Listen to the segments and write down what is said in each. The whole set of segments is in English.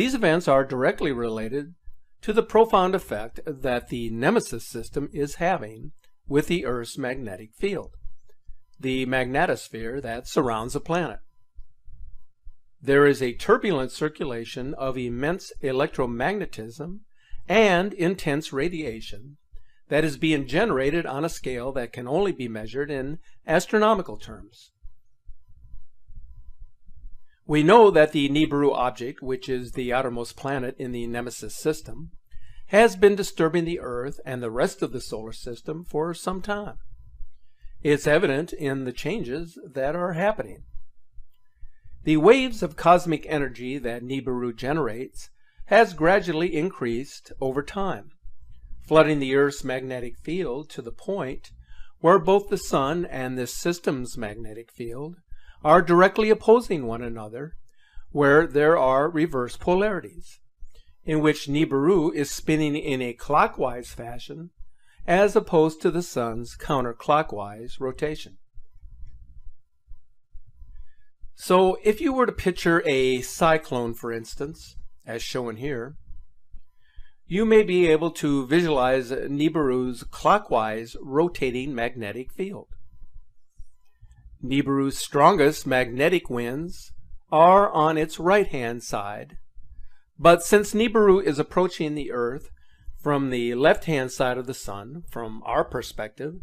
These events are directly related to the profound effect that the Nemesis system is having with the Earth's magnetic field, the magnetosphere that surrounds the planet. There is a turbulent circulation of immense electromagnetism and intense radiation that is being generated on a scale that can only be measured in astronomical terms. We know that the Nibiru object, which is the outermost planet in the Nemesis system, has been disturbing the Earth and the rest of the solar system for some time. It's evident in the changes that are happening. The waves of cosmic energy that Nibiru generates has gradually increased over time, flooding the Earth's magnetic field to the point where both the Sun and this system's magnetic field are directly opposing one another, where there are reverse polarities, in which Nibiru is spinning in a clockwise fashion as opposed to the Sun's counterclockwise rotation. So if you were to picture a cyclone, for instance, as shown here, you may be able to visualize Nibiru's clockwise rotating magnetic field. Nibiru's strongest magnetic winds are on its right-hand side, but since Nibiru is approaching the Earth from the left-hand side of the Sun, from our perspective,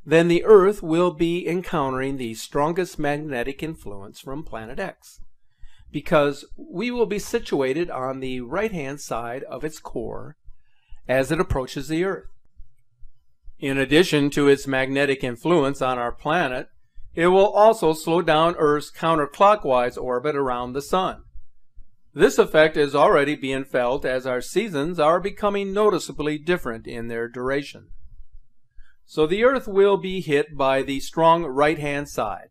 then the Earth will be encountering the strongest magnetic influence from Planet X, because we will be situated on the right-hand side of its core as it approaches the Earth. In addition to its magnetic influence on our planet, it will also slow down Earth's counterclockwise orbit around the Sun. This effect is already being felt as our seasons are becoming noticeably different in their duration. So the Earth will be hit by the strong right-hand side,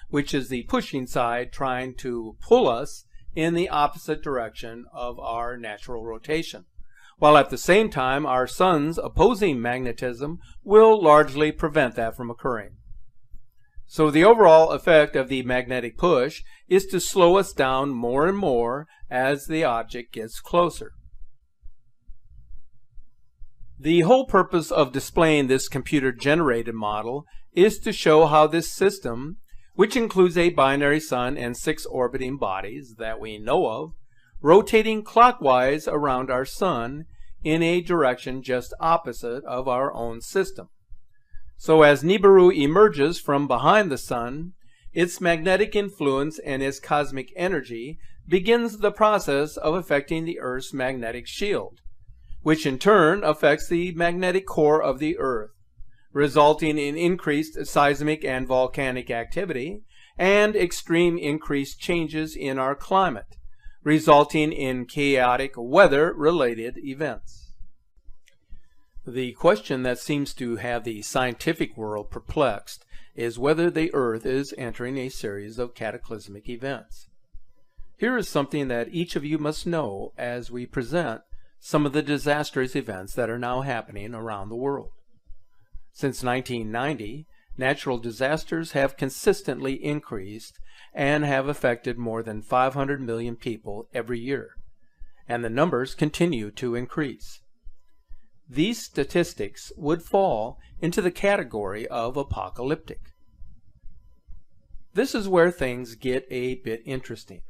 which is the pushing side trying to pull us in the opposite direction of our natural rotation, while at the same time our Sun's opposing magnetism will largely prevent that from occurring. So the overall effect of the magnetic push is to slow us down more and more as the object gets closer. The whole purpose of displaying this computer-generated model is to show how this system, which includes a binary sun and 6 orbiting bodies that we know of, rotating clockwise around our Sun in a direction just opposite of our own system. So as Nibiru emerges from behind the Sun, its magnetic influence and its cosmic energy begins the process of affecting the Earth's magnetic shield, which in turn affects the magnetic core of the Earth, resulting in increased seismic and volcanic activity and extreme increased changes in our climate, resulting in chaotic weather-related events. The question that seems to have the scientific world perplexed is whether the Earth is entering a series of cataclysmic events. Here is something that each of you must know as we present some of the disastrous events that are now happening around the world. Since 1990, natural disasters have consistently increased and have affected more than 500 million people every year, and the numbers continue to increase. These statistics would fall into the category of apocalyptic. This is where things get a bit interesting.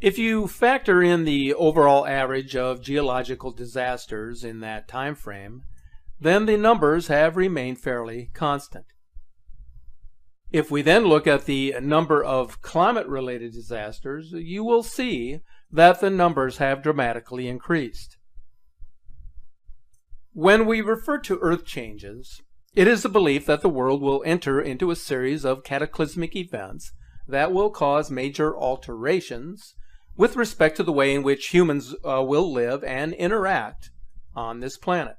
If you factor in the overall average of geological disasters in that time frame, then the numbers have remained fairly constant. If we then look at the number of climate-related disasters, you will see that the numbers have dramatically increased. When we refer to Earth changes, it is the belief that the world will enter into a series of cataclysmic events that will cause major alterations with respect to the way in which humans will live and interact on this planet.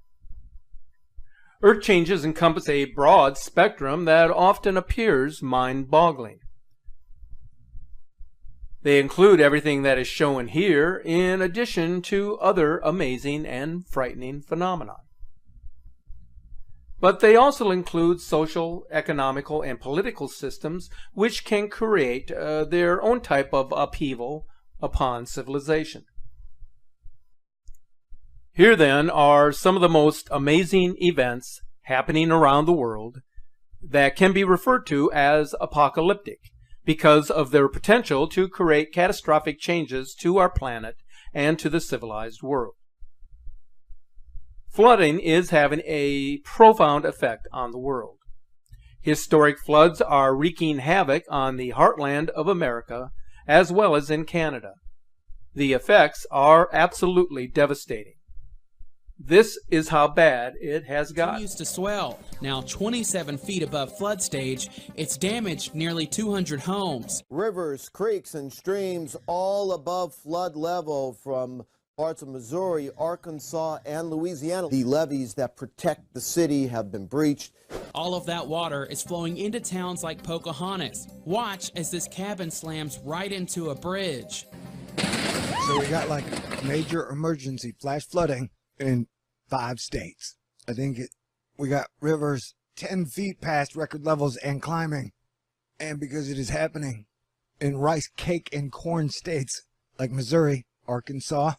Earth changes encompass a broad spectrum that often appears mind-boggling. They include everything that is shown here, in addition to other amazing and frightening phenomena. But they also include social, economical, and political systems which can create their own type of upheaval upon civilization. Here then are some of the most amazing events happening around the world that can be referred to as apocalyptic because of their potential to create catastrophic changes to our planet and to the civilized world. Flooding is having a profound effect on the world. Historic floods are wreaking havoc on the heartland of America as well as in Canada. The effects are absolutely devastating. This is how bad it has gotten. Continues to swell. Now 27 feet above flood stage, it's damaged nearly 200 homes. Rivers, creeks, and streams all above flood level from parts of Missouri, Arkansas, and Louisiana. The levees that protect the city have been breached. All of that water is flowing into towns like Pocahontas. Watch as this cabin slams right into a bridge. So we got like major emergency flash flooding in 5 states. I think we got rivers 10 feet past record levels and climbing. And because it is happening in rice, cake, and corn states like Missouri, Arkansas,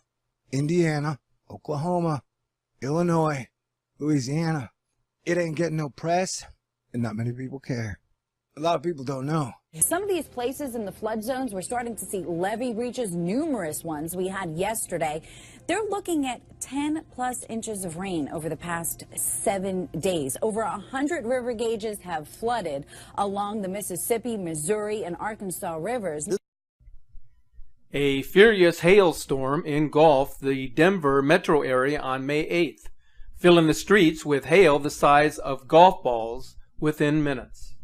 Indiana, Oklahoma, Illinois, Louisiana, it ain't getting no press, and not many people care. A lot of people don't know. Some of these places in the flood zones, we're starting to see levee breaches, numerous ones we had yesterday. They're looking at 10+ inches of rain over the past 7 days. Over 100 river gauges have flooded along the Mississippi, Missouri, and Arkansas rivers. A furious hailstorm engulfed the Denver metro area on May 8th, filling the streets with hail the size of golf balls within minutes.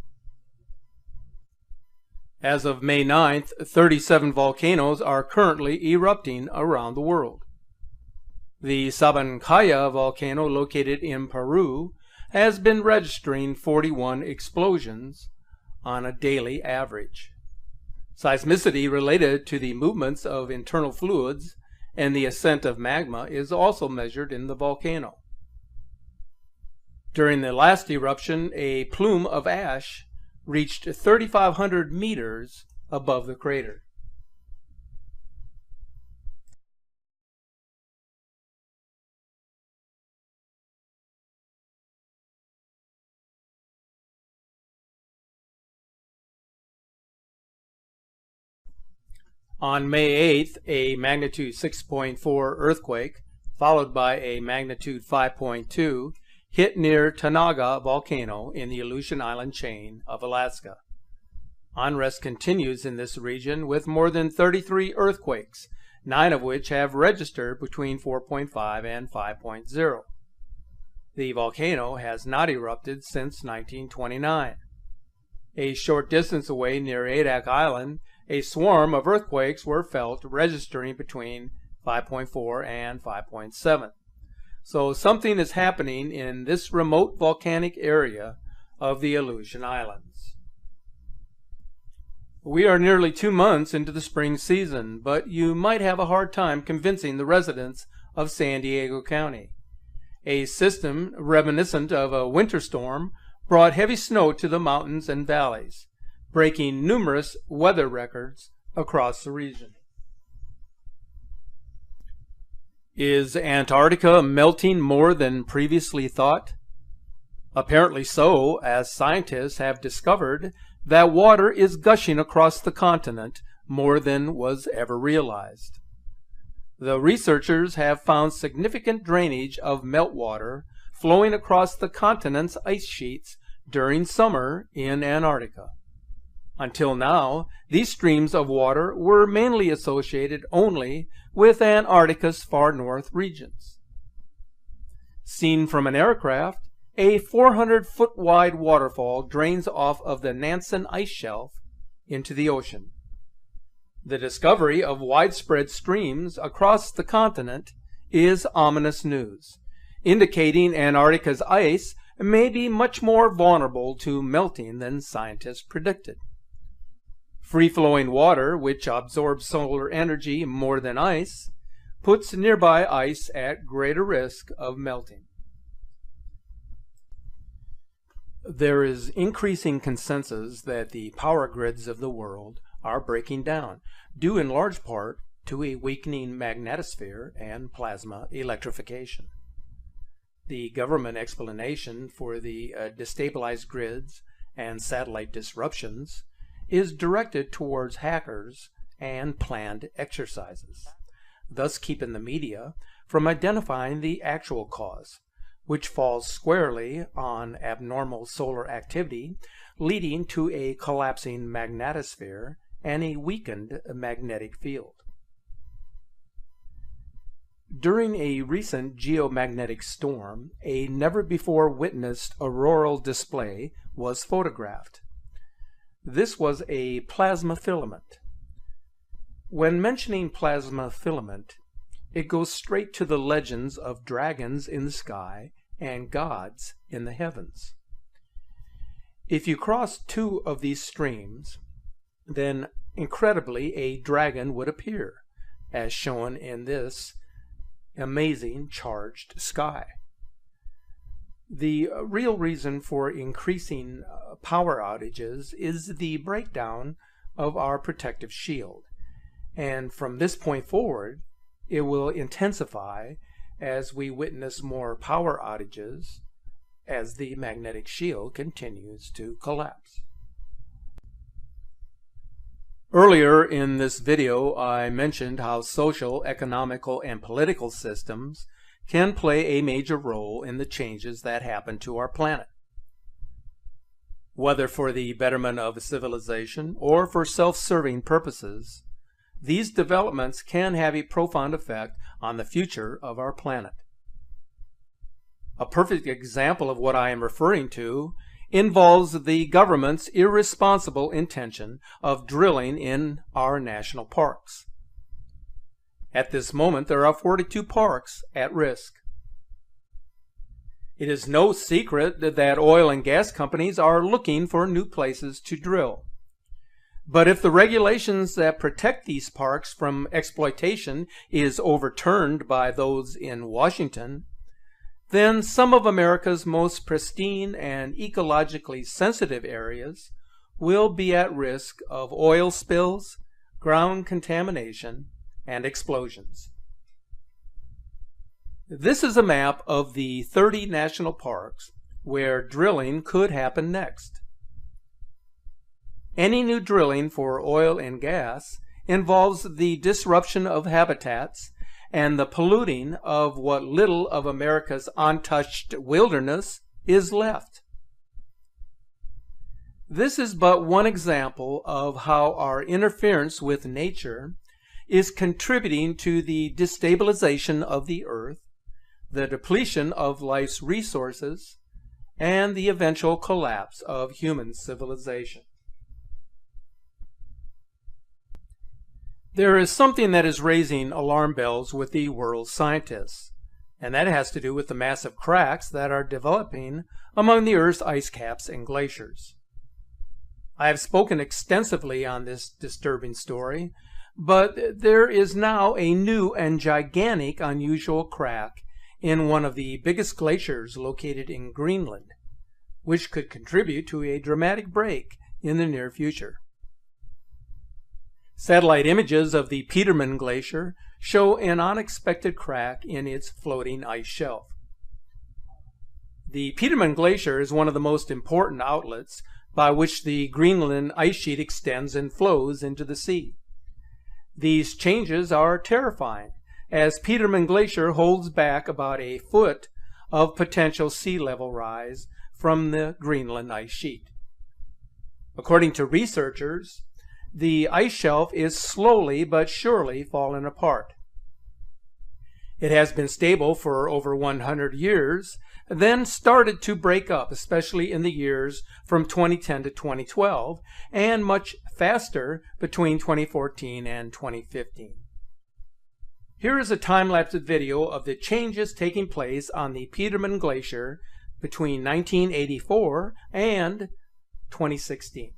As of May 9th, 37 volcanoes are currently erupting around the world. The Sabancaya volcano, located in Peru, has been registering 41 explosions on a daily average. Seismicity related to the movements of internal fluids and the ascent of magma is also measured in the volcano. During the last eruption, a plume of ash reached 3,500 meters above the crater. On May 8th, a magnitude 6.4 earthquake, followed by a magnitude 5.2, hit near Tanaga volcano in the Aleutian Island chain of Alaska. Unrest continues in this region with more than 33 earthquakes, 9 of which have registered between 4.5 and 5.0. The volcano has not erupted since 1929. A short distance away near Adak Island, a swarm of earthquakes were felt, registering between 5.4 and 5.7. So something is happening in this remote volcanic area of the Aleutian Islands. We are nearly 2 months into the spring season, but you might have a hard time convincing the residents of San Diego County. A system reminiscent of a winter storm brought heavy snow to the mountains and valleys, breaking numerous weather records across the region. Is Antarctica melting more than previously thought? Apparently so, as scientists have discovered that water is gushing across the continent more than was ever realized. The researchers have found significant drainage of meltwater flowing across the continent's ice sheets during summer in Antarctica. Until now, these streams of water were mainly associated only with Antarctica's far north regions. Seen from an aircraft, a 400-foot wide waterfall drains off of the Nansen ice shelf into the ocean. The discovery of widespread streams across the continent is ominous news, indicating Antarctica's ice may be much more vulnerable to melting than scientists predicted. Free-flowing water, which absorbs solar energy more than ice, puts nearby ice at greater risk of melting. There is increasing consensus that the power grids of the world are breaking down, due in large part to a weakening magnetosphere and plasma electrification. The government explanation for the destabilized grids and satellite disruptions is directed towards hackers and planned exercises, thus keeping the media from identifying the actual cause, which falls squarely on abnormal solar activity leading to a collapsing magnetosphere and a weakened magnetic field. During a recent geomagnetic storm, a never-before-witnessed auroral display was photographed. This was a plasma filament. When mentioning plasma filament, it goes straight to the legends of dragons in the sky and gods in the heavens. If you cross two of these streams, then incredibly a dragon would appear, as shown in this amazing charged sky. The real reason for increasing power outages is the breakdown of our protective shield, and from this point forward it will intensify as we witness more power outages as the magnetic shield continues to collapse. Earlier in this video, I mentioned how social, economical, and political systems can play a major role in the changes that happen to our planet. Whether for the betterment of civilization or for self-serving purposes, these developments can have a profound effect on the future of our planet. A perfect example of what I am referring to involves the government's irresponsible intention of drilling in our national parks. At this moment, there are 42 parks at risk. It is no secret that oil and gas companies are looking for new places to drill. But if the regulations that protect these parks from exploitation is overturned by those in Washington, then some of America's most pristine and ecologically sensitive areas will be at risk of oil spills, ground contamination, and explosions. This is a map of the 30 national parks where drilling could happen next. Any new drilling for oil and gas involves the disruption of habitats and the polluting of what little of America's untouched wilderness is left. This is but one example of how our interference with nature is contributing to the destabilization of the earth, the depletion of life's resources, and the eventual collapse of human civilization. There is something that is raising alarm bells with the world's scientists, and that has to do with the massive cracks that are developing among the Earth's ice caps and glaciers. I have spoken extensively on this disturbing story, but there is now a new and gigantic unusual crack in one of the biggest glaciers located in Greenland, which could contribute to a dramatic break in the near future. Satellite images of the Petermann Glacier show an unexpected crack in its floating ice shelf. The Petermann Glacier is one of the most important outlets by which the Greenland ice sheet extends and flows into the sea. These changes are terrifying, as Petermann Glacier holds back about a foot of potential sea level rise from the Greenland ice sheet. According to researchers, the ice shelf is slowly but surely falling apart. It has been stable for over 100 years, then started to break up, especially in the years from 2010 to 2012, and much faster between 2014 and 2015. Here is a time-lapse video of the changes taking place on the Petermann Glacier between 1984 and 2016.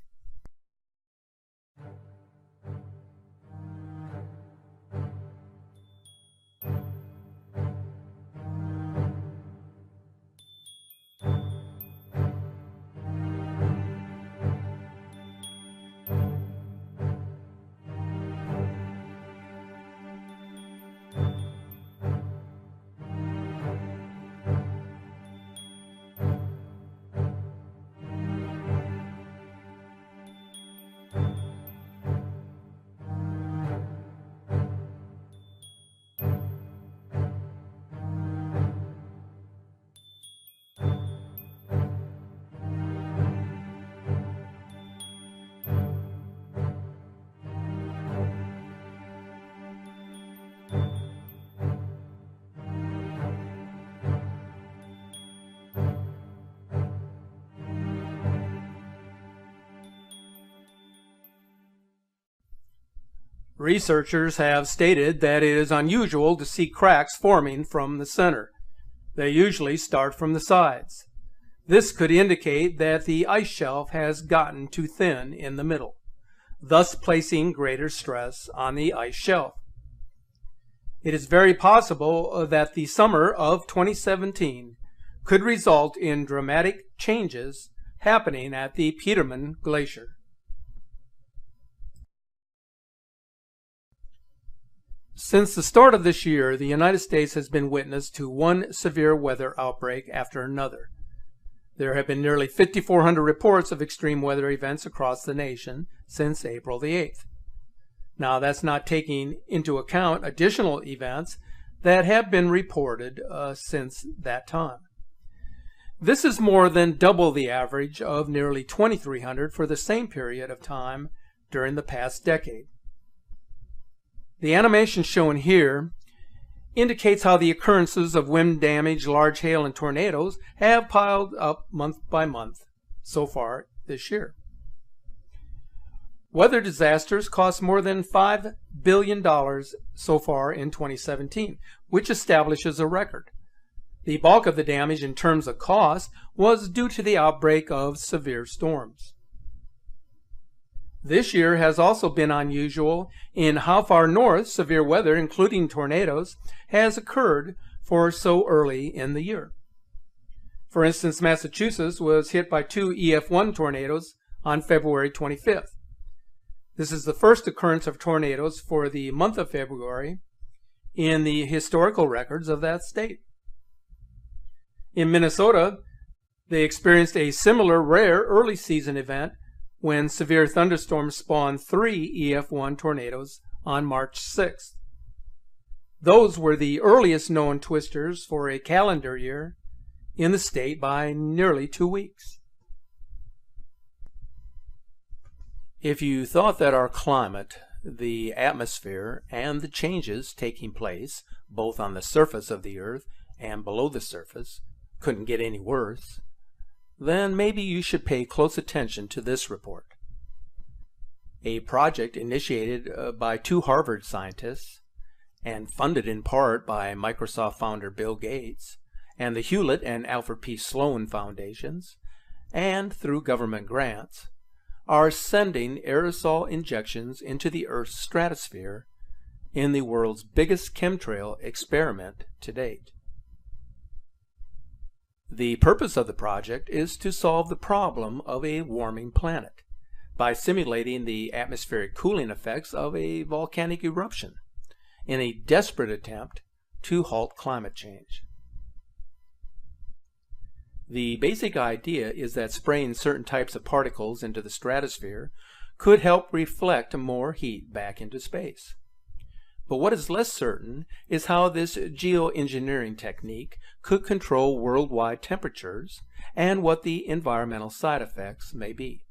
Researchers have stated that it is unusual to see cracks forming from the center. They usually start from the sides. This could indicate that the ice shelf has gotten too thin in the middle, thus placing greater stress on the ice shelf. It is very possible that the summer of 2017 could result in dramatic changes happening at the Petermann Glacier. Since the start of this year, the United States has been witness to one severe weather outbreak after another. There have been nearly 5,400 reports of extreme weather events across the nation since April the 8th. Now, that's not taking into account additional events that have been reported since that time. This is more than double the average of nearly 2,300 for the same period of time during the past decade. The animation shown here indicates how the occurrences of wind damage, large hail, and tornadoes have piled up month by month so far this year. Weather disasters cost more than $5 billion so far in 2017, which establishes a record. The bulk of the damage in terms of cost was due to the outbreak of severe storms. This year has also been unusual in how far north severe weather, including tornadoes, has occurred for so early in the year. For instance, Massachusetts was hit by 2 EF1 tornadoes on February 25th. This is the first occurrence of tornadoes for the month of February in the historical records of that state. In Minnesota, they experienced a similar rare early season event when severe thunderstorms spawned 3 EF1 tornadoes on March 6th. Those were the earliest known twisters for a calendar year in the state by nearly 2 weeks. If you thought that our climate, the atmosphere, and the changes taking place both on the surface of the Earth and below the surface couldn't get any worse, then maybe you should pay close attention to this report. A project initiated by 2 Harvard scientists and funded in part by Microsoft founder Bill Gates and the Hewlett and Alfred P. Sloan Foundations, and through government grants, are sending aerosol injections into the Earth's stratosphere in the world's biggest chemtrail experiment to date. The purpose of the project is to solve the problem of a warming planet by simulating the atmospheric cooling effects of a volcanic eruption in a desperate attempt to halt climate change. The basic idea is that spraying certain types of particles into the stratosphere could help reflect more heat back into space. But what is less certain is how this geoengineering technique could control worldwide temperatures and what the environmental side effects may be.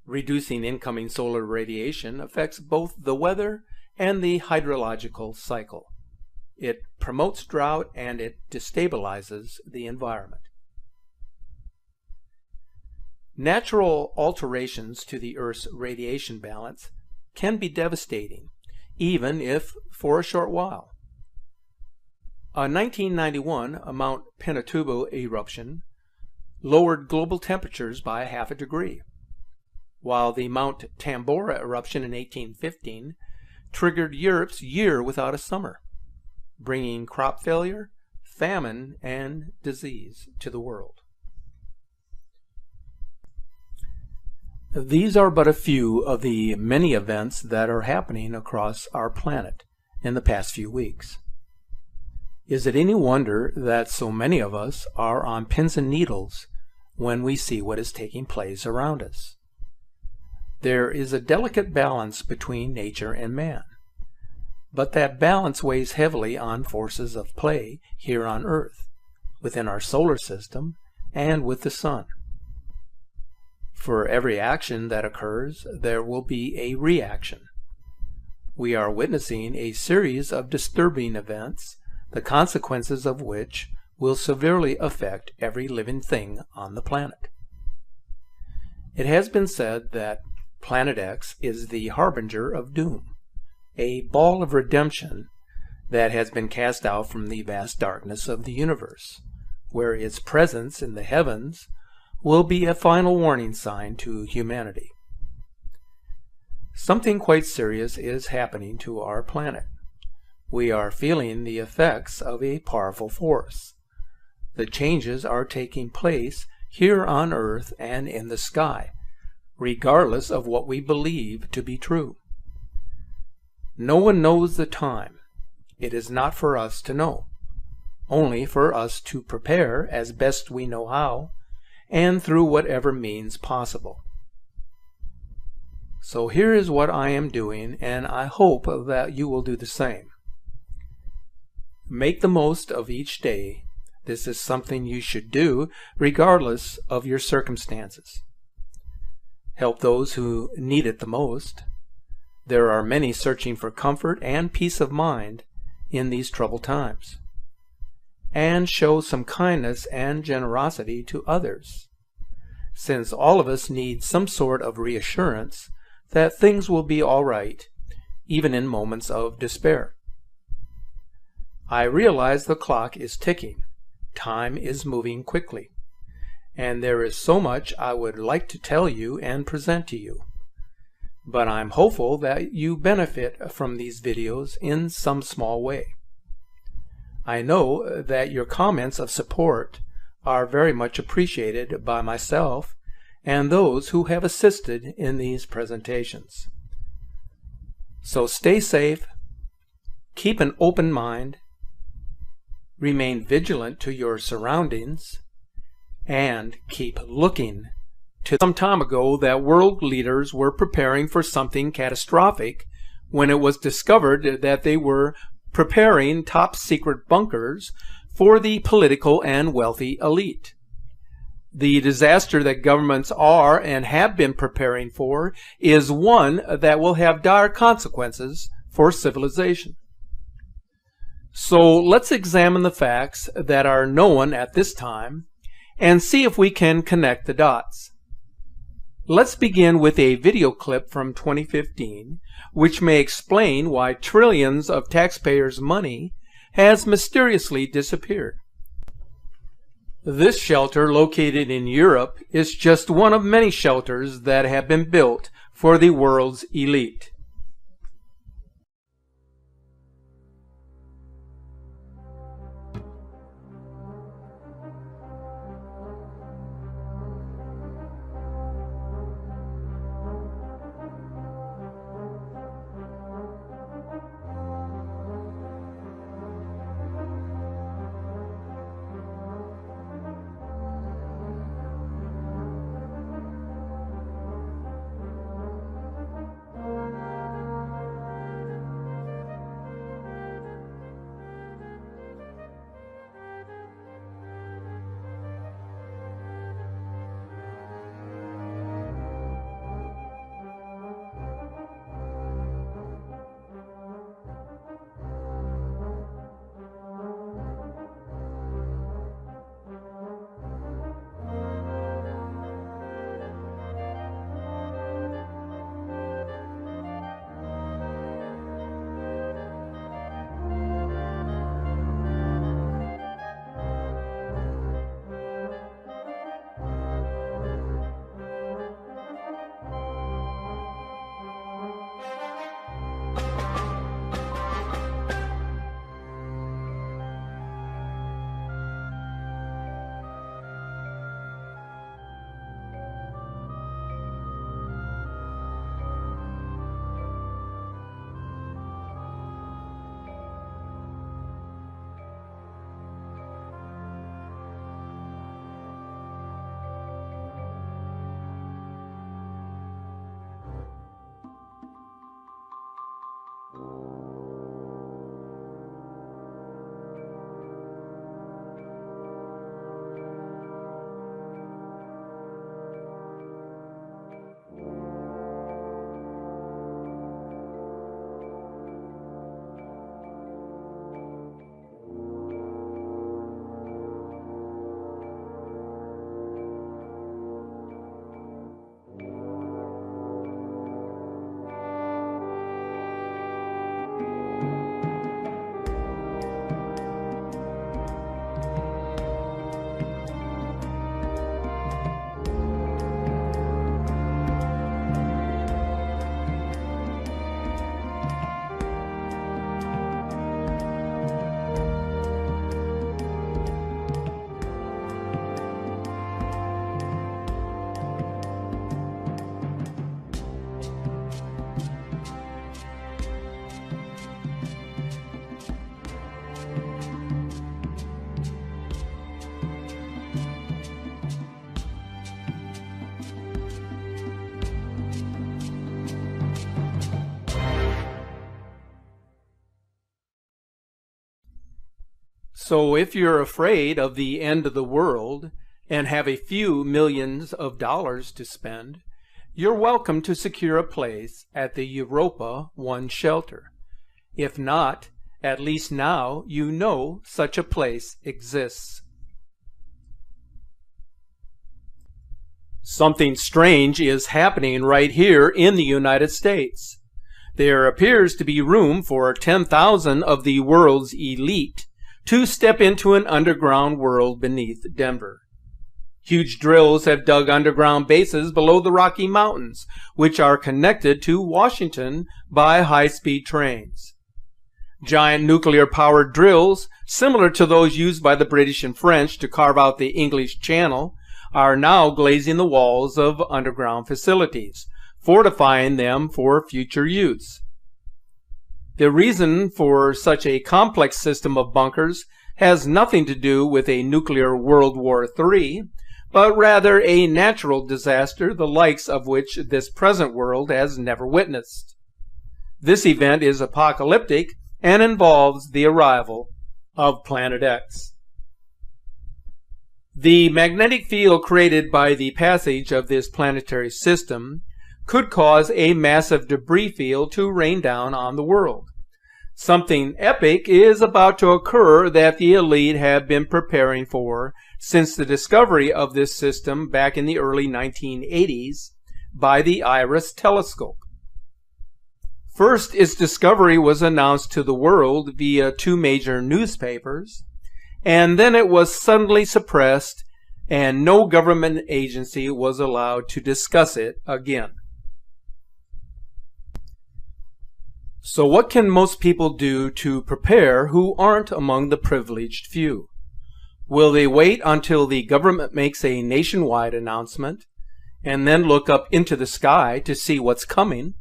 Reducing incoming solar radiation affects both the weather and the hydrological cycle. It promotes drought and it destabilizes the environment. Natural alterations to the Earth's radiation balance can be devastating, even if for a short while. A 1991 Mount Pinatubo eruption lowered global temperatures by ½ degree, while the Mount Tambora eruption in 1815 triggered Europe's year without a summer, bringing crop failure, famine, and disease to the world. These are but a few of the many events that are happening across our planet in the past few weeks. Is it any wonder that so many of us are on pins and needles when we see what is taking place around us? There is a delicate balance between nature and man, but that balance weighs heavily on forces of play here on Earth, within our solar system, and with the sun. For every action that occurs, there will be a reaction. We are witnessing a series of disturbing events, the consequences of which will severely affect every living thing on the planet. It has been said that Planet X is the harbinger of doom, a ball of redemption that has been cast out from the vast darkness of the universe, where its presence in the heavens will be a final warning sign to humanity. Something quite serious is happening to our planet. We are feeling the effects of a powerful force. The changes are taking place here on Earth and in the sky, regardless of what we believe to be true. No one knows the time. It is not for us to know, only for us to prepare as best we know how, and through whatever means possible. So here is what I am doing, and I hope that you will do the same. Make the most of each day. This is something you should do regardless of your circumstances. Help those who need it the most. There are many searching for comfort and peace of mind in these troubled times. And show some kindness and generosity to others, since all of us need some sort of reassurance that things will be all right, even in moments of despair. I realize the clock is ticking. Time is moving quickly, and there is so much I would like to tell you and present to you. But I'm hopeful that you benefit from these videos in some small way. I know that your comments of support are very much appreciated by myself and those who have assisted in these presentations. So stay safe, keep an open mind, remain vigilant to your surroundings, and keep looking. Some time ago that world leaders were preparing for something catastrophic when it was discovered that they were preparing top secret bunkers for the political and wealthy elite. The disaster that governments are and have been preparing for is one that will have dire consequences for civilization. So let's examine the facts that are known at this time and see if we can connect the dots. Let's begin with a video clip from 2015, which may explain why trillions of taxpayers' money has mysteriously disappeared. This shelter, located in Europe, is just one of many shelters that have been built for the world's elite. So if you're afraid of the end of the world and have a few millions of dollars to spend, you're welcome to secure a place at the Europa One shelter. If not, at least now you know such a place exists. Something strange is happening right here in the United States. There appears to be room for 10,000 of the world's elite to step into an underground world beneath Denver. Huge drills have dug underground bases below the Rocky Mountains, which are connected to Washington by high-speed trains. Giant nuclear-powered drills, similar to those used by the British and French to carve out the English Channel, are now glazing the walls of underground facilities, fortifying them for future use. The reason for such a complex system of bunkers has nothing to do with a nuclear World War III, but rather a natural disaster the likes of which this present world has never witnessed. This event is apocalyptic and involves the arrival of Planet X. The magnetic field created by the passage of this planetary system could cause a massive debris field to rain down on the world. Something epic is about to occur that the elite have been preparing for since the discovery of this system back in the early 1980s by the IRIS telescope. First, its discovery was announced to the world via 2 major newspapers, and then it was suddenly suppressed and no government agency was allowed to discuss it again. So what can most people do to prepare who aren't among the privileged few? Will they wait until the government makes a nationwide announcement and then look up into the sky to see what's coming?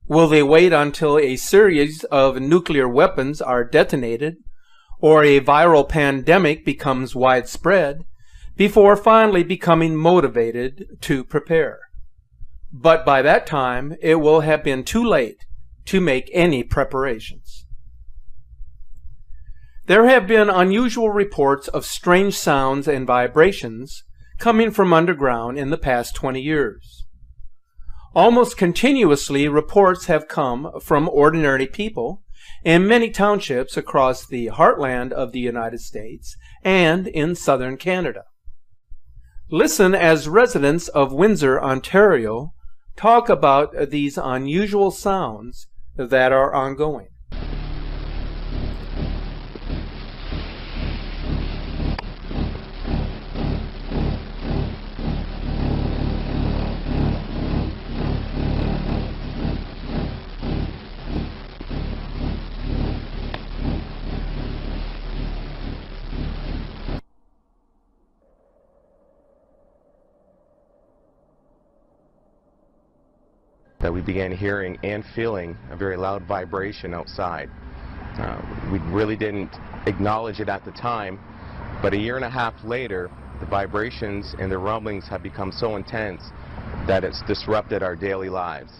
Will they wait until a series of nuclear weapons are detonated or a viral pandemic becomes widespread before finally becoming motivated to prepare? But by that time, it will have been too late to make any preparations. There have been unusual reports of strange sounds and vibrations coming from underground in the past 20 years. Almost continuously, reports have come from ordinary people in many townships across the heartland of the United States and in southern Canada. Listen as residents of Windsor, Ontario, talk about these unusual sounds that are ongoing. That we began hearing and feeling a very loud vibration outside. We really didn't acknowledge it at the time, but a year and a half later, the vibrations and the rumblings have become so intense that it's disrupted our daily lives.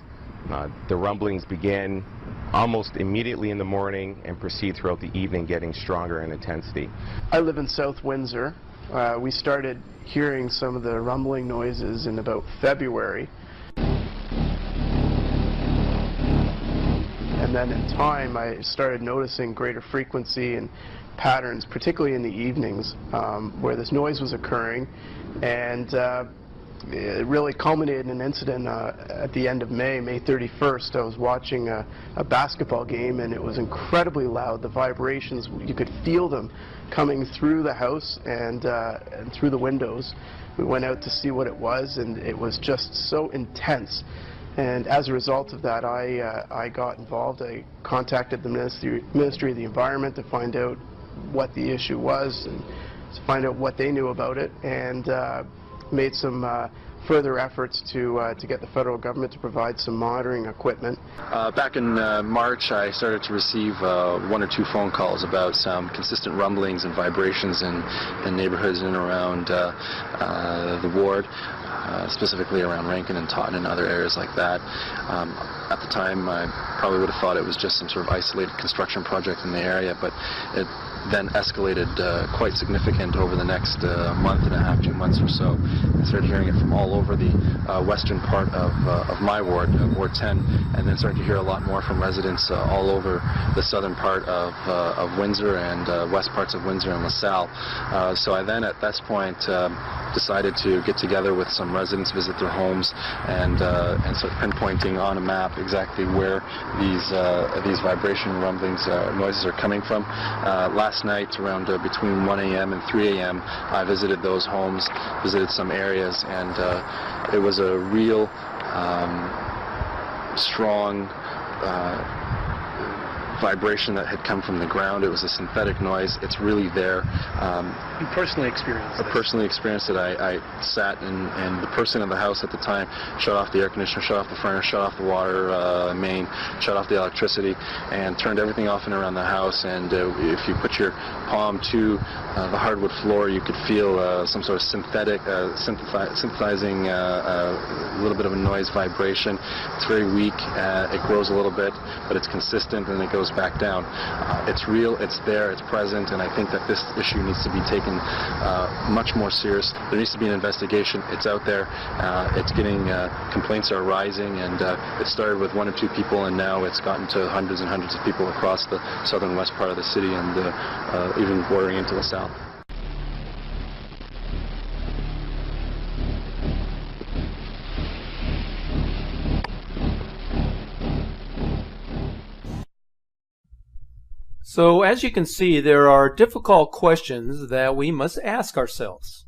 The rumblings began almost immediately in the morning and proceed throughout the evening, getting stronger in intensity. I live in South Windsor. We started hearing some of the rumbling noises in about February. And then in time, I started noticing greater frequency and patterns, particularly in the evenings, where this noise was occurring. And it really culminated in an incident at the end of May 31st. I was watching a basketball game, and it was incredibly loud. The vibrations, you could feel them coming through the house and through the windows. We went out to see what it was, and it was just so intense. And as a result of that, I got involved. I contacted the Ministry of the Environment to find out what the issue was and to find out what they knew about it, and made some further efforts to get the federal government to provide some monitoring equipment. Back in March, I started to receive 1 or 2 phone calls about some consistent rumblings and vibrations in neighborhoods in and around the ward. specifically around Rankin and Taunton and other areas like that. At the time, I probably would have thought it was just some sort of isolated construction project in the area, but it then escalated quite significant over the next month and a half, 2 months or so. I started hearing it from all over the western part of my ward, Ward 10, and then started to hear a lot more from residents all over the southern part of Windsor and west parts of Windsor and LaSalle. So I then, at this point, decided to get together with some residents, visit their homes, and start pinpointing on a map exactly where these vibration rumblings, noises are coming from. Last night, around between 1 a.m. and 3 a.m., I visited those homes, visited some areas, and it was a real strong vibration that had come from the ground. It was a synthetic noise. It's really there. You personally experienced it? I personally experienced it. I sat and the person in the house at the time shut off the air conditioner, shut off the furnace, shut off the water main, shut off the electricity, and turned everything off and around the house. And if you put your palm to the hardwood floor, you could feel some sort of synthesizing little bit of a noise vibration. It's very weak. It grows a little bit, but it's consistent, and it goes back down. It's real, it's there, it's present, and I think that this issue needs to be taken much more serious. There needs to be an investigation. It's out there. It's getting, complaints are rising, and it started with 1 or 2 people, and now it's gotten to hundreds and hundreds of people across the southern west part of the city, and even bordering into LaSalle. So, as you can see, there are difficult questions that we must ask ourselves.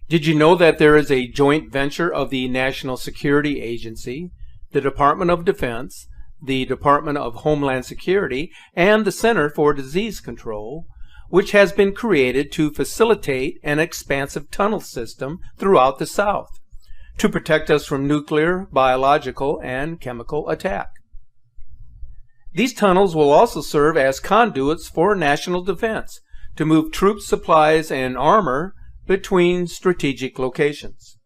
Did you know that there is a joint venture of the National Security Agency, the Department of Defense, the Department of Homeland Security, and the Center for Disease Control, which has been created to facilitate an expansive tunnel system throughout the South to protect us from nuclear, biological, and chemical attack? These tunnels will also serve as conduits for national defense to move troops, supplies, and armor between strategic locations.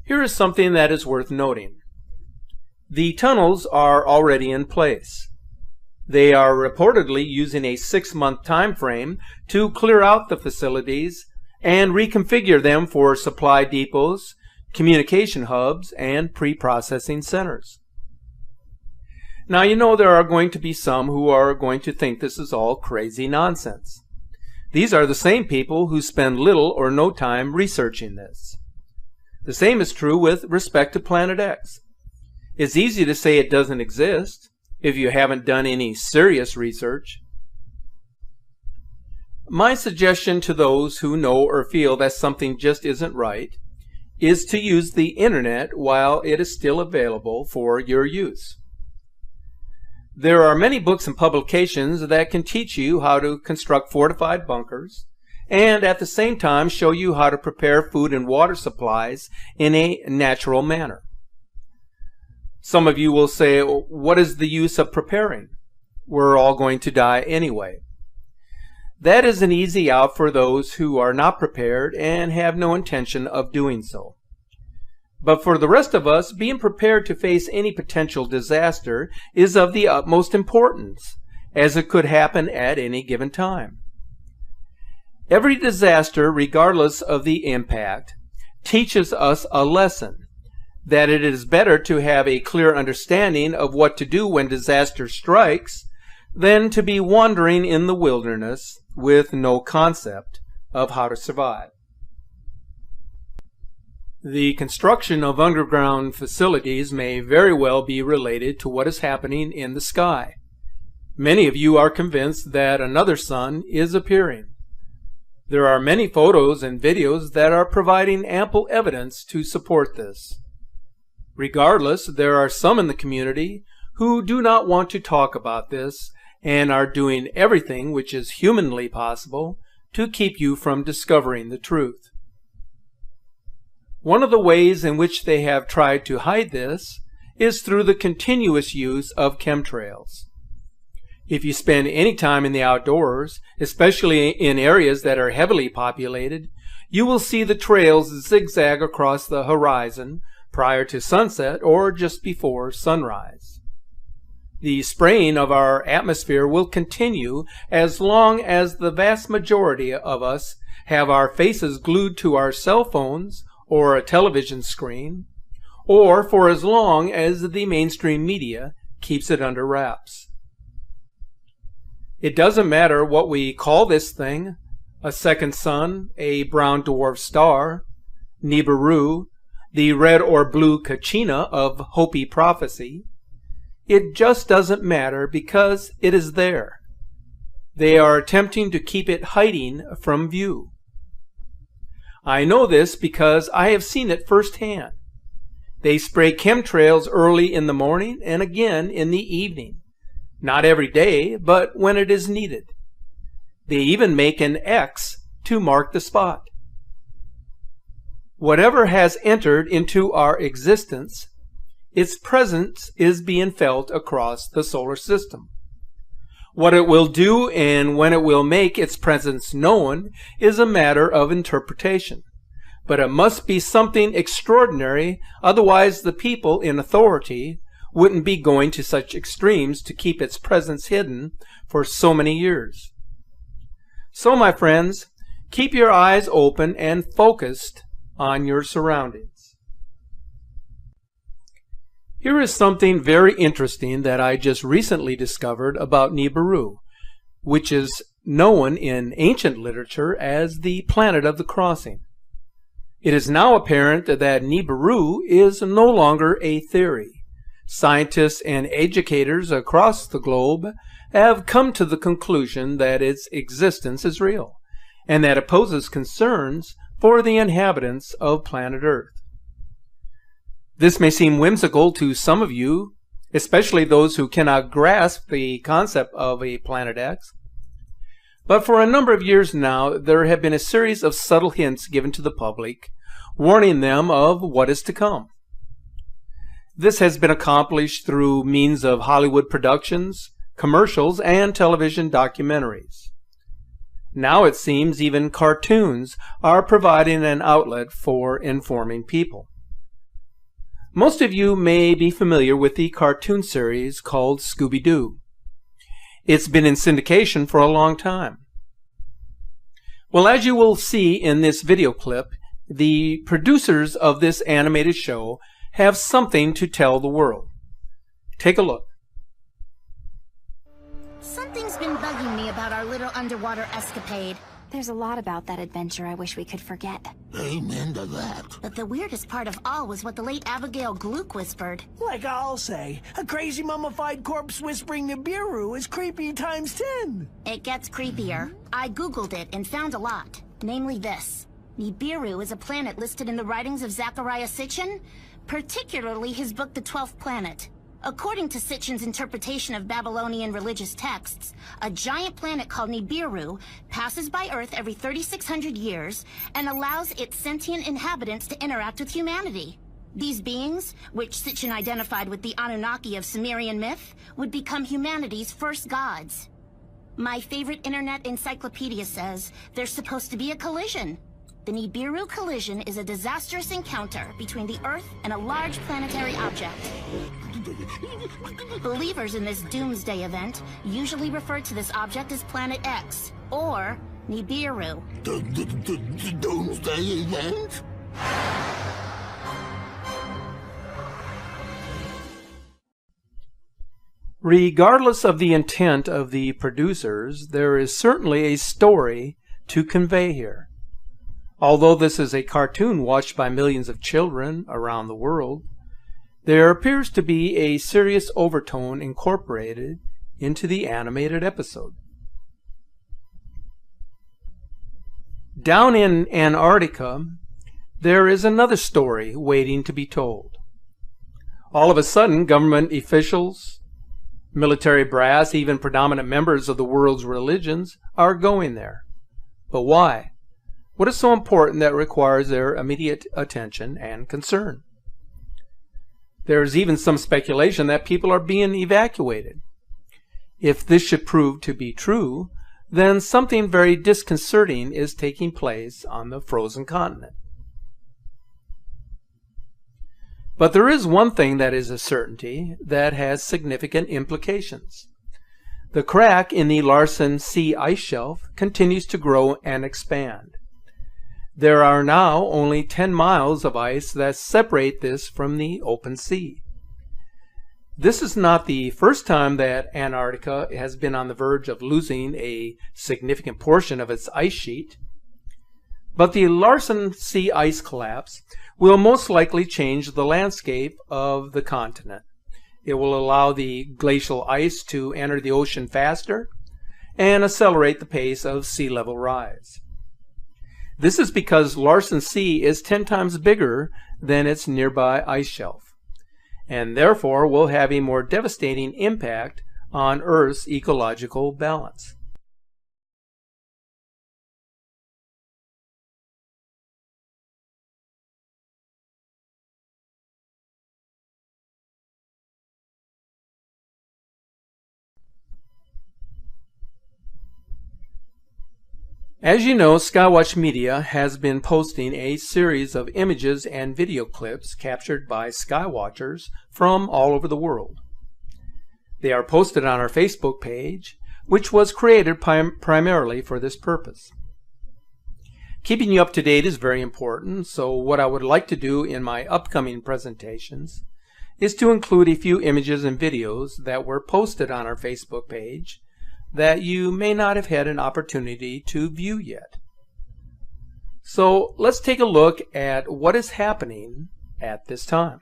Here is something that is worth noting. The tunnels are already in place. They are reportedly using a 6-month time frame to clear out the facilities and reconfigure them for supply depots, communication hubs, and pre-processing centers. Now, you know there are going to be some who are going to think this is all crazy nonsense. These are the same people who spend little or no time researching this. The same is true with respect to Planet X. It's easy to say it doesn't exist if you haven't done any serious research. My suggestion to those who know or feel that something just isn't right is to use the internet while it is still available for your use. There are many books and publications that can teach you how to construct fortified bunkers and at the same time show you how to prepare food and water supplies in a natural manner. Some of you will say, what is the use of preparing? We're all going to die anyway. That is an easy out for those who are not prepared and have no intention of doing so. But for the rest of us, being prepared to face any potential disaster is of the utmost importance, as it could happen at any given time. Every disaster, regardless of the impact, teaches us a lesson, that it is better to have a clear understanding of what to do when disaster strikes than to be wandering in the wilderness with no concept of how to survive. The construction of underground facilities may very well be related to what is happening in the sky. Many of you are convinced that another sun is appearing. There are many photos and videos that are providing ample evidence to support this. Regardless, there are some in the community who do not want to talk about this and are doing everything which is humanly possible to keep you from discovering the truth. One of the ways in which they have tried to hide this is through the continuous use of chemtrails. If you spend any time in the outdoors, especially in areas that are heavily populated, you will see the trails zigzag across the horizon prior to sunset or just before sunrise. The spraying of our atmosphere will continue as long as the vast majority of us have our faces glued to our cell phones or a television screen, or for as long as the mainstream media keeps it under wraps. It doesn't matter what we call this thing, a second sun, a brown dwarf star, Nibiru, the red or blue Kachina of Hopi prophecy. It just doesn't matter because it is there. They are attempting to keep it hiding from view. I know this because I have seen it firsthand. They spray chemtrails early in the morning and again in the evening. Not every day, but when it is needed. They even make an X to mark the spot. Whatever has entered into our existence, its presence is being felt across the solar system. What it will do and when it will make its presence known is a matter of interpretation. But it must be something extraordinary, otherwise the people in authority wouldn't be going to such extremes to keep its presence hidden for so many years. So, my friends, keep your eyes open and focused on your surroundings. Here is something very interesting that I just recently discovered about Nibiru, which is known in ancient literature as the planet of the crossing. It is now apparent that Nibiru is no longer a theory. Scientists and educators across the globe have come to the conclusion that its existence is real, and that it poses concerns for the inhabitants of planet Earth. This may seem whimsical to some of you, especially those who cannot grasp the concept of a Planet X. But for a number of years now, there have been a series of subtle hints given to the public, warning them of what is to come. This has been accomplished through means of Hollywood productions, commercials, and television documentaries. Now it seems even cartoons are providing an outlet for informing people. Most of you may be familiar with the cartoon series called Scooby-Doo. It's been in syndication for a long time. Well, as you will see in this video clip, the producers of this animated show have something to tell the world. Take a look. Something's been bugging me about our little underwater escapade. There's a lot about that adventure I wish we could forget. Amen to that. But the weirdest part of all was what the late Abigail Gluck whispered. Like I'll say, a crazy mummified corpse whispering Nibiru is creepy times 10. It gets creepier. I googled it and found a lot. Namely this. Nibiru is a planet listed in the writings of Zecharia Sitchin, particularly his book The 12th Planet. According to Sitchin's interpretation of Babylonian religious texts, a giant planet called Nibiru passes by Earth every 3,600 years and allows its sentient inhabitants to interact with humanity. These beings, which Sitchin identified with the Anunnaki of Sumerian myth, would become humanity's first gods. My favorite internet encyclopedia says there's supposed to be a collision. The Nibiru collision is a disastrous encounter between the Earth and a large planetary object. Believers in this doomsday event usually refer to this object as Planet X, or Nibiru. The doomsday event? Regardless of the intent of the producers, there is certainly a story to convey here. Although this is a cartoon watched by millions of children around the world, there appears to be a serious overtone incorporated into the animated episode. Down in Antarctica, there is another story waiting to be told. All of a sudden, government officials, military brass, even predominant members of the world's religions are going there. But why? What is so important that requires their immediate attention and concern? There is even some speculation that people are being evacuated. If this should prove to be true, then something very disconcerting is taking place on the frozen continent. But there is one thing that is a certainty that has significant implications. The crack in the Larsen C ice shelf continues to grow and expand. There are now only 10 miles of ice that separate this from the open sea. This is not the first time that Antarctica has been on the verge of losing a significant portion of its ice sheet, but the Larsen C ice collapse will most likely change the landscape of the continent. It will allow the glacial ice to enter the ocean faster and accelerate the pace of sea level rise. This is because Larsen C is 10 times bigger than its nearby ice shelf, and therefore will have a more devastating impact on Earth's ecological balance. As you know, Skywatch Media has been posting a series of images and video clips captured by skywatchers from all over the world. They are posted on our Facebook page, which was created primarily for this purpose. Keeping you up to date is very important, so what I would like to do in my upcoming presentations is to include a few images and videos that were posted on our Facebook page that you may not have had an opportunity to view yet. So let's take a look at what is happening at this time.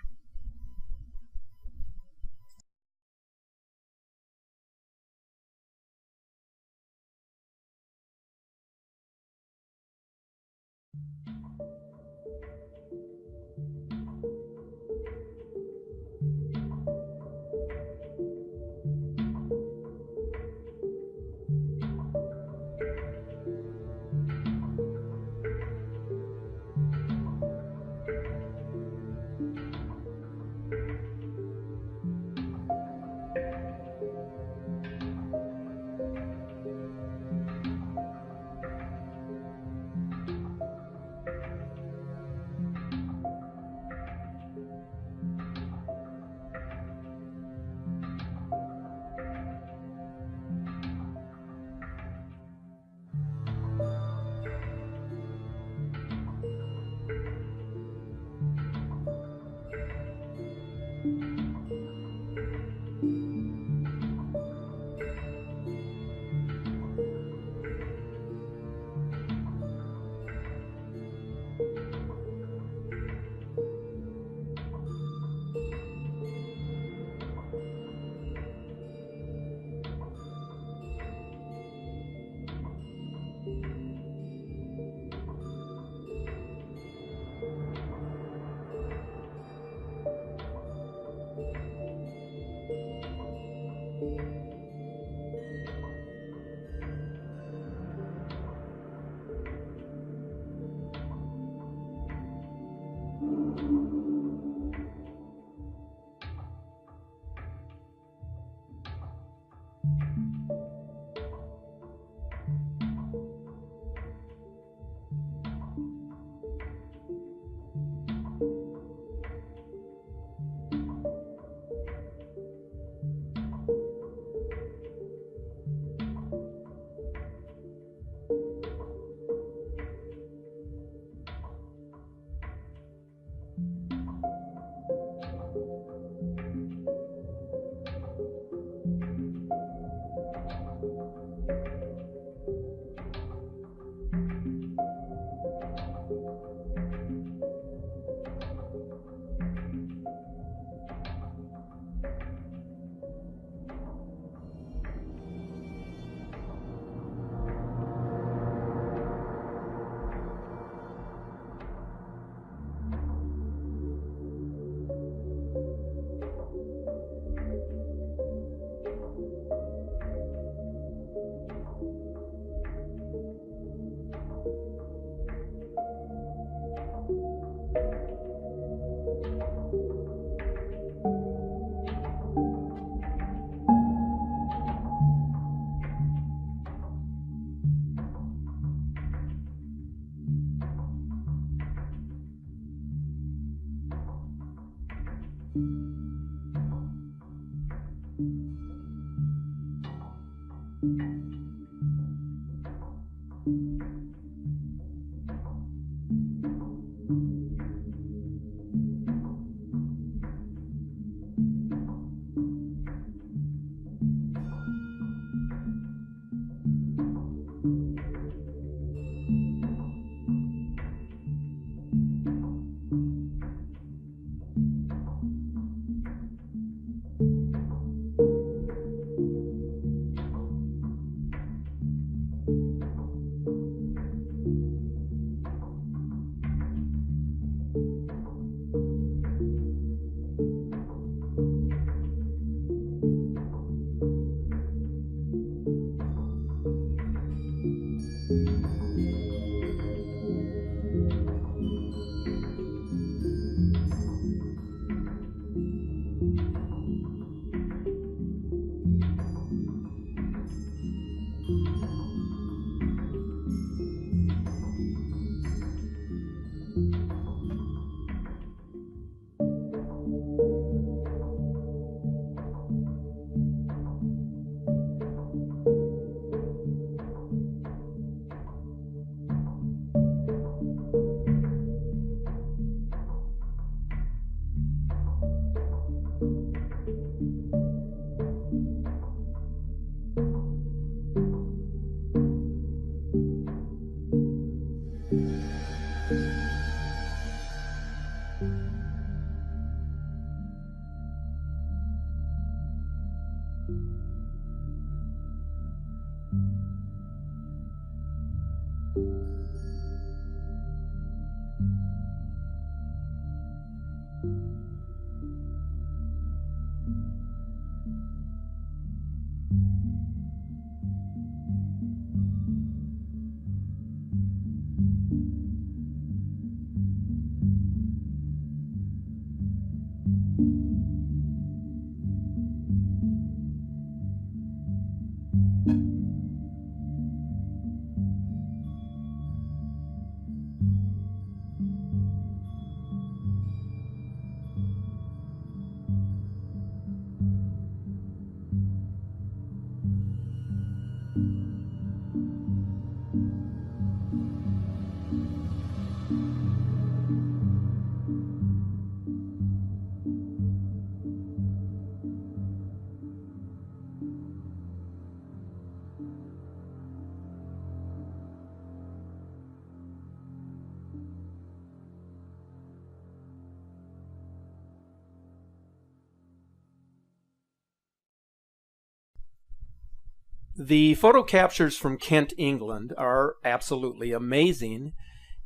The photo captures from Kent, England are absolutely amazing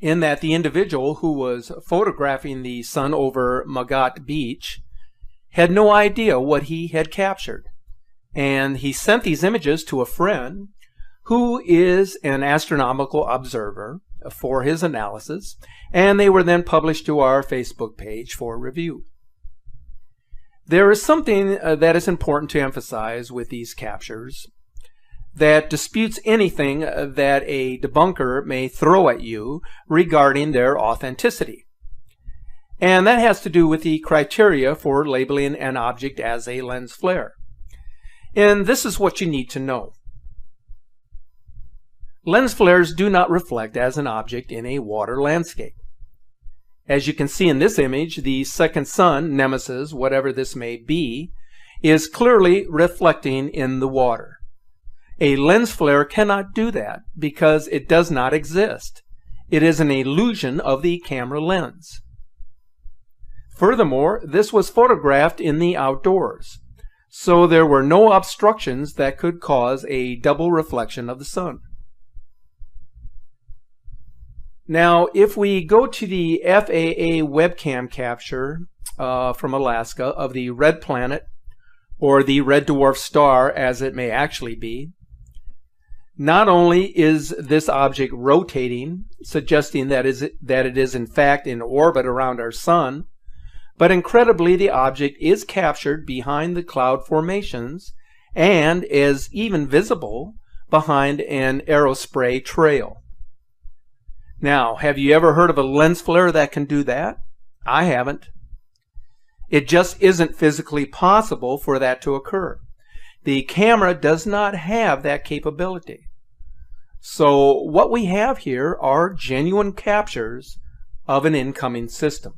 in that the individual who was photographing the sun over Magat Beach had no idea what he had captured. And he sent these images to a friend who is an astronomical observer for his analysis, and they were then published to our Facebook page for review. There is something that is important to emphasize with these captures that disputes anything that a debunker may throw at you regarding their authenticity. And that has to do with the criteria for labeling an object as a lens flare. And this is what you need to know. Lens flares do not reflect as an object in a water landscape. As you can see in this image, the second sun, Nemesis, whatever this may be, is clearly reflecting in the water. A lens flare cannot do that because it does not exist. It is an illusion of the camera lens. Furthermore, this was photographed in the outdoors, so there were no obstructions that could cause a double reflection of the sun. Now, if we go to the FAA webcam capture from Alaska of the red planet, or the red dwarf star as it may actually be, not only is this object rotating, suggesting that it is in fact in orbit around our sun, but incredibly the object is captured behind the cloud formations and is even visible behind an aerospray trail. Now, have you ever heard of a lens flare that can do that? I haven't. It just isn't physically possible for that to occur. The camera does not have that capability. So what we have here are genuine captures of an incoming system.